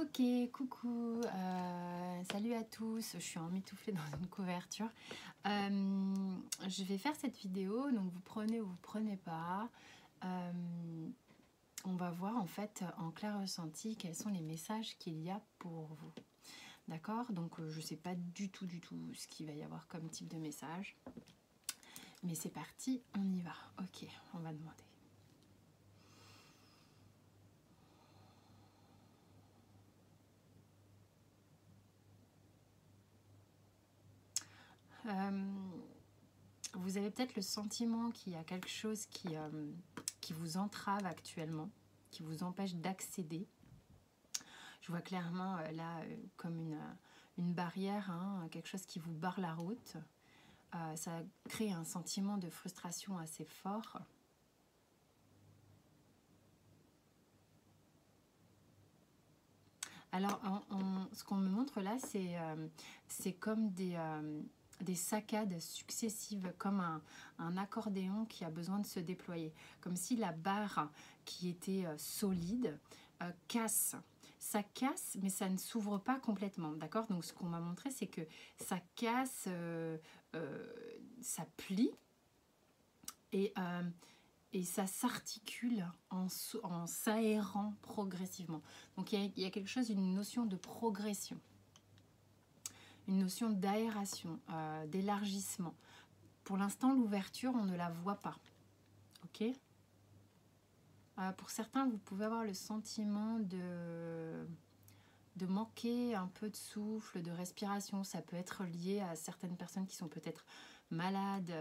Ok, coucou, salut à tous, je suis emmitouflée dans une couverture. Je vais faire cette vidéo, donc vous prenez ou vous prenez pas. On va voir en fait en clair ressenti quels sont les messages qu'il y a pour vous. D'accord? Donc je ne sais pas du tout ce qu'il va y avoir comme type de message. Mais c'est parti, on y va. Ok, on va demander. Vous avez peut-être le sentiment qu'il y a quelque chose qui vous entrave actuellement, qui vous empêche d'accéder. Je vois clairement là comme une barrière, hein, quelque chose qui vous barre la route. Ça crée un sentiment de frustration assez fort. Alors, ce qu'on me montre là, c'est comme des saccades successives, comme un accordéon qui a besoin de se déployer. Comme si la barre qui était solide casse. Ça casse, mais ça ne s'ouvre pas complètement, d'accord? Donc, ce qu'on m'a montré, c'est que ça casse, ça plie, et ça s'articule en s'aérant progressivement. Donc il y a quelque chose, une notion de progression, une notion d'aération, d'élargissement. Pour l'instant, l'ouverture, on ne la voit pas. Ok? Pour certains, vous pouvez avoir le sentiment de manquer un peu de souffle, de respiration. Ça peut être lié à certaines personnes qui sont peut-être malades,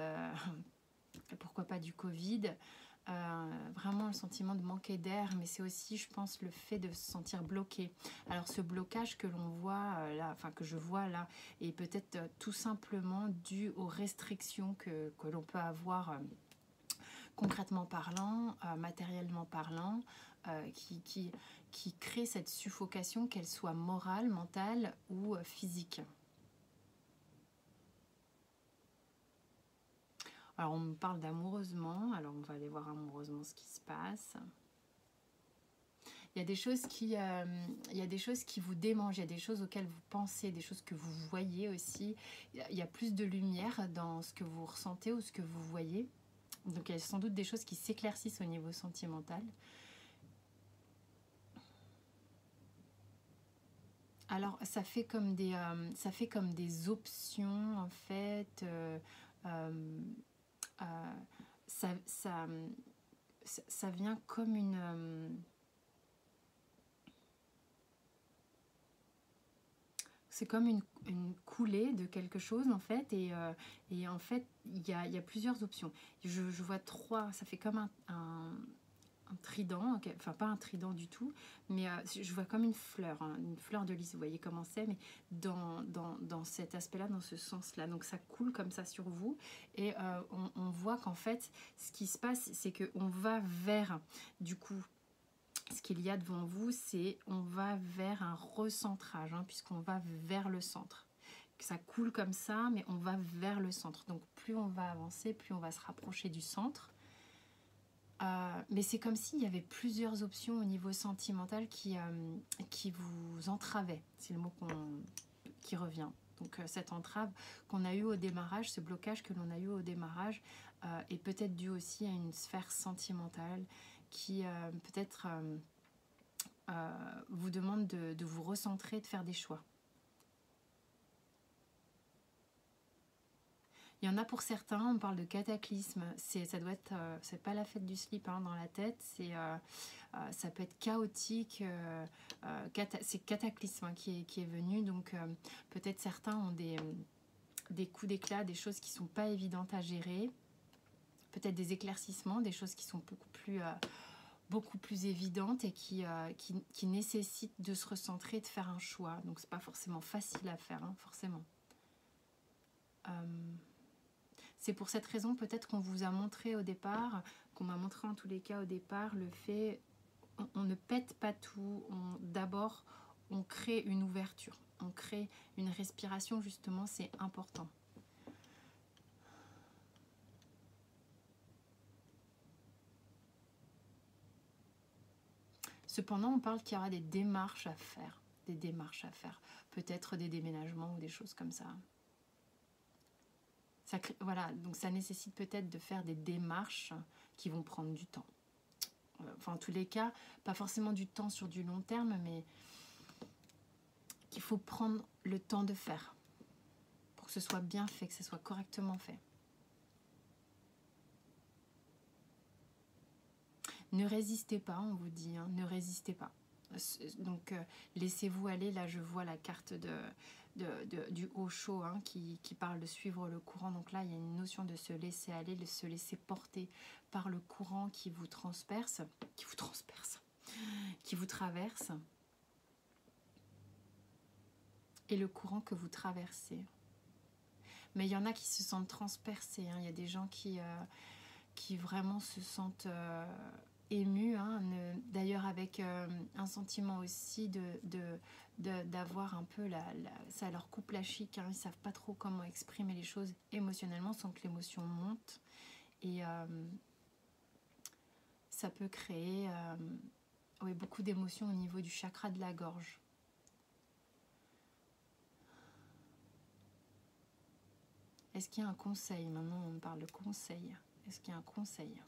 pourquoi pas du Covid. Vraiment le sentiment de manquer d'air, mais c'est aussi, je pense, le fait de se sentir bloqué. Alors ce blocage que l'on voit là, enfin que je vois là, est peut-être tout simplement dû aux restrictions que l'on peut avoir concrètement parlant, matériellement parlant, qui crée cette suffocation, qu'elle soit morale, mentale ou physique. Alors on me parle d'amoureusement, alors on va aller voir amoureusement ce qui se passe. Il y a des choses qui vous démangent, il y a des choses auxquelles vous pensez, des choses que vous voyez aussi. Il y a plus de lumière dans ce que vous ressentez ou ce que vous voyez. Donc il y a sans doute des choses qui s'éclaircissent au niveau sentimental. Alors ça fait comme des options en fait. Ça vient comme c'est comme une coulée de quelque chose en fait, et en fait il y a plusieurs options. Je vois trois, ça fait comme un trident, enfin pas un trident du tout, mais je vois comme une fleur, hein, une fleur de lys, vous voyez comment c'est, mais dans cet aspect-là, dans ce sens-là. Donc ça coule comme ça sur vous, et on voit qu'en fait, ce qui se passe, c'est qu'on va vers, du coup, ce qu'il y a devant vous, c'est on va vers un recentrage, hein, puisqu'on va vers le centre. Ça coule comme ça, mais on va vers le centre. Donc plus on va avancer, plus on va se rapprocher du centre. Mais c'est comme s'il y avait plusieurs options au niveau sentimental qui vous entravaient. C'est le mot qui revient. Donc cette entrave qu'on a eue au démarrage, ce blocage que l'on a eu au démarrage, est peut-être dû aussi à une sphère sentimentale qui peut-être vous demande de vous recentrer, de faire des choix. Il y en a pour certains, on parle de cataclysme. Ça doit être, c'est pas la fête du slip, hein, dans la tête. Ça peut être chaotique. C'est cataclysme, hein, qui est venu. Donc peut-être certains ont des coups d'éclat, des choses qui sont pas évidentes à gérer. Peut-être des éclaircissements, des choses qui sont beaucoup plus évidentes et qui nécessitent de se recentrer, de faire un choix. Donc c'est pas forcément facile à faire, hein, forcément. C'est pour cette raison peut-être qu'on vous a montré au départ, qu'on m'a montré en tous les cas au départ, le fait, on ne pète pas tout, d'abord on crée une ouverture, on crée une respiration, justement, c'est important. Cependant, on parle qu'il y aura des démarches à faire. des démarches à faire. Peut-être des déménagements ou des choses comme ça. Voilà, donc ça nécessite peut-être de faire des démarches qui vont prendre du temps. Enfin, en tous les cas, pas forcément du temps sur du long terme, mais qu'il faut prendre le temps de faire pour que ce soit bien fait, que ce soit correctement fait. Ne résistez pas, on vous dit, hein, ne résistez pas. Donc, laissez-vous aller. Là, je vois la carte du Osho hein, qui parle de suivre le courant. Donc là, il y a une notion de se laisser aller, de se laisser porter par le courant qui vous transperce, qui vous traverse, et le courant que vous traversez. Mais il y en a qui se sentent transpercés. Hein. Il y a des gens qui vraiment se sentent émus. Hein. D'ailleurs, avec un sentiment aussi d'avoir un peu... ça leur coupe la chic. Hein. Ils ne savent pas trop comment exprimer les choses émotionnellement sans que l'émotion monte. Et ça peut créer beaucoup d'émotions au niveau du chakra de la gorge. Est-ce qu'il y a un conseil? Maintenant, on parle de conseil. Est-ce qu'il y a un conseil?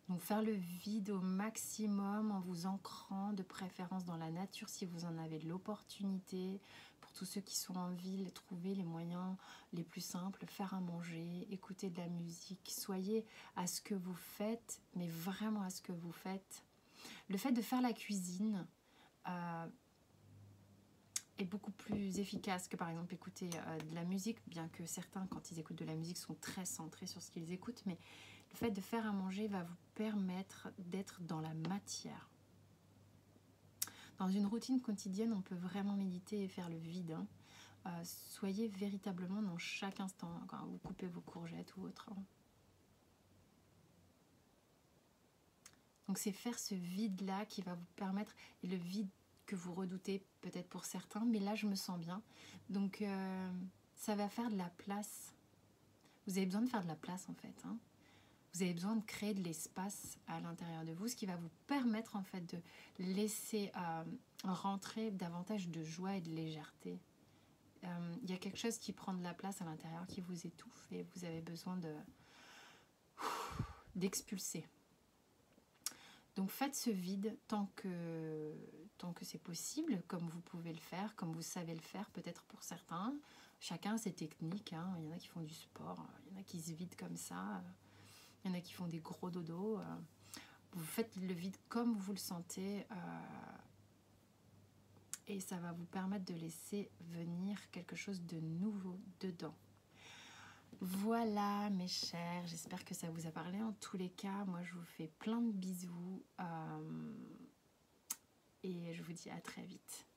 Donc, faire le vide au maximum en vous ancrant de préférence dans la nature si vous en avez l'opportunité. Pour tous ceux qui sont en ville, trouver les moyens les plus simples, faire à manger, écouter de la musique. Soyez à ce que vous faites, mais vraiment à ce que vous faites. Le fait de faire la cuisine est beaucoup plus efficace que par exemple écouter de la musique, bien que certains quand ils écoutent de la musique sont très centrés sur ce qu'ils écoutent, mais le fait de faire à manger va vous permettre d'être dans la matière. Dans une routine quotidienne, on peut vraiment méditer et faire le vide. Hein. Soyez véritablement dans chaque instant, quand vous coupez vos courgettes ou autre. Hein. Donc c'est faire ce vide-là qui va vous permettre, et le vide que vous redoutez peut-être pour certains, mais là je me sens bien. Donc ça va faire de la place. Vous avez besoin de faire de la place en fait. Hein. Vous avez besoin de créer de l'espace à l'intérieur de vous, ce qui va vous permettre en fait de laisser rentrer davantage de joie et de légèreté. Il y a quelque chose qui prend de la place à l'intérieur, qui vous étouffe et vous avez besoin d'expulser. Donc faites ce vide tant que c'est possible, comme vous pouvez le faire, comme vous savez le faire, peut-être pour certains. Chacun a ses techniques. Hein. Il y en a qui font du sport, il y en a qui se vident comme ça, il y en a qui font des gros dodos. Vous faites le vide comme vous le sentez et ça va vous permettre de laisser venir quelque chose de nouveau dedans. Voilà mes chers, j'espère que ça vous a parlé. En tous les cas, moi je vous fais plein de bisous et je vous dis à très vite.